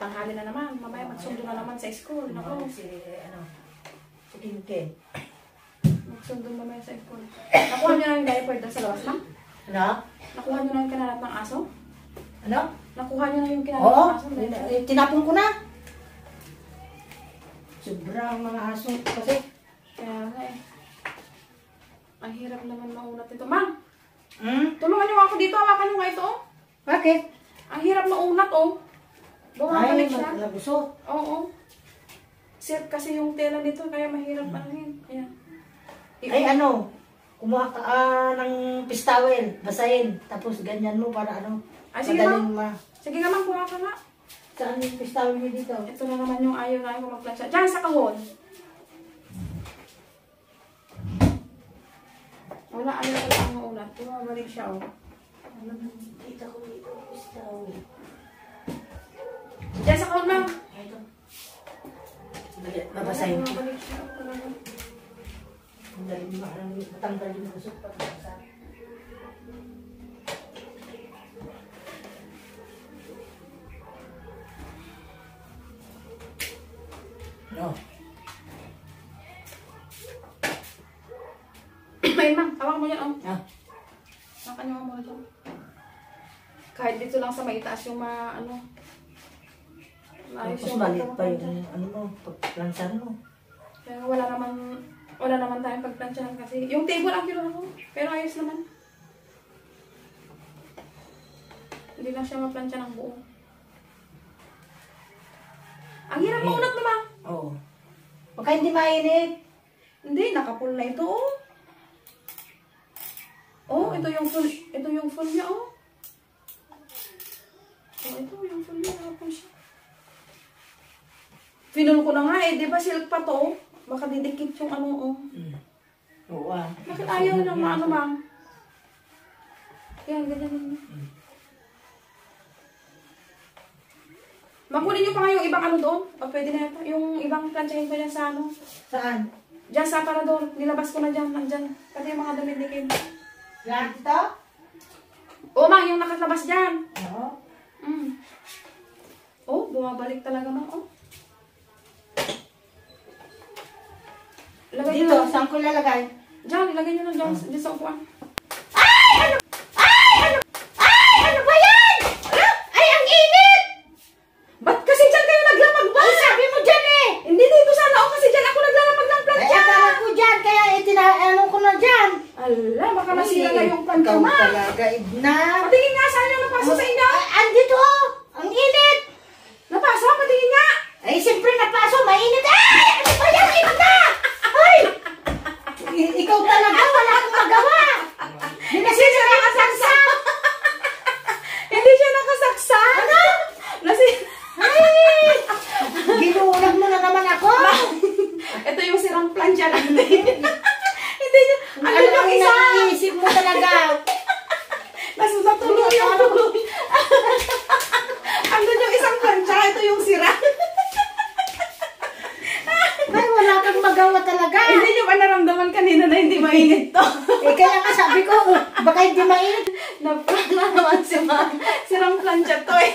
tanghali na naman. Mamaya magsundo na naman sa school. Nako. Si Kinken. Magsundo mamaya sa school. Nakuha nyo na yung diaper doon sa labas, ma'am? Ano? Nakuha nyo na yung kinalat ng aso? Ano? Nakuha nyo na yung kinalat Oo. ng aso? Tinapon ko na. Sobrang mga aso kasi. Kaya nga eh. Ang hirap naman maunat ito. Ma'am, Tulungan niyo ako dito. Hawakan nyo nga ito. Oh. Bakit? Ang hirap maunat oh. Bumabalik siya. Ay, nagusot. Oo. Sir, kasi yung tela nito kaya mahirap anuhin. Kaya. Ay ano, kumuha ka ng pistawel, basahin, tapos ganyan mo para ano, Ay, sige madaling Sige nga ma'am, kuha ka nga. Saan yung pistawel mo dito? Ito na naman yung ayaw na ko magplansya. Diyan sa kahon. Wala, ayaw ko lang maunat. Bumabalik siya oh. Kita ko dito, pistawel. Diyan sa kahon ma'am. Ito. Babasahin ko. Bumabalik siya oh. Talaga. Madaling matanggal yung kusot pag babasahin. No. Ay, ma'am, tawag mo yan, oh. Ah. Nakanya mo muna dyan. Kahit dito lang sa maitaas yung ano. Tapos maliit pa yung ano mo, pagplansan mo. Kaya wala naman tayong pagplansyahan kasi. Yung table ang kinuha ko, pero ayos naman. Hindi lang siya maplansya ng buo. Ang hirap maunat naman. Oo. Baka hindi mainit. Hindi, nakapul na ito, oh. Oh, ito yung full niya, oh. Oh, ito yung full niya, nakapul siya. Pinul ko na nga eh, di ba silk pa to? Baka didikit yung ano, oh. Oo ah. Bakit ayaw na ano, ma'am? Yan, ganyan yun. Makunin nyo pa nga yung ibang ano doon. O pwede na ito. Yung ibang plansyahin ko dyan sa ano. Saan? Diyan sa aparador. Nilabas ko na dyan. Nandyan. Pati yung mga damit ni Kim. Lahat ito? Oo, ma, yung nakalabas dyan. Oo. Oh, bumabalik talaga, ma. Oh. Lagay Dito, nyo na. saan ko lalagay? Diyan, ilagay nyo na dyan. Dyan sa upuan. Ay! Ano ba yan? Ay, ang init! Ba't kasi dyan kayo naglamag ba? Ay, sabi mo dyan eh! Hindi dito sana ako kasi dyan ako naglalamag ng Ay, plansya. akala ko dyan, kaya ano ko na dyan. Ala, baka nasira na yung plansya, Ikaw ma. talaga, Edna. Patingin nga saan yung napasok sa inyo. Andito, ang init. Napasok, patingin nga. Ay, siyempre napaso, mainit. Ay! Ano ba yan? Init na! Ay! Ikaw talaga, wala kang magawa. Hindi siya nakasaksak. Hindi siya nakasaksak. Ano? Ay! Ginulag mo na naman ako. Ito yung sirang plansya natin. Hindi niya. Ano yung isa? Naiisip mo talaga. Natuloy yung tuloy. Ano yung isang plansya? Ito yung sira. Ay, wala kang magawa talaga. Hindi niyo ba naramdaman kanina na hindi mainit to? Kaya nga sabi ko, baka hindi mainit. Napala naman si Ma. Sirang plansya to eh.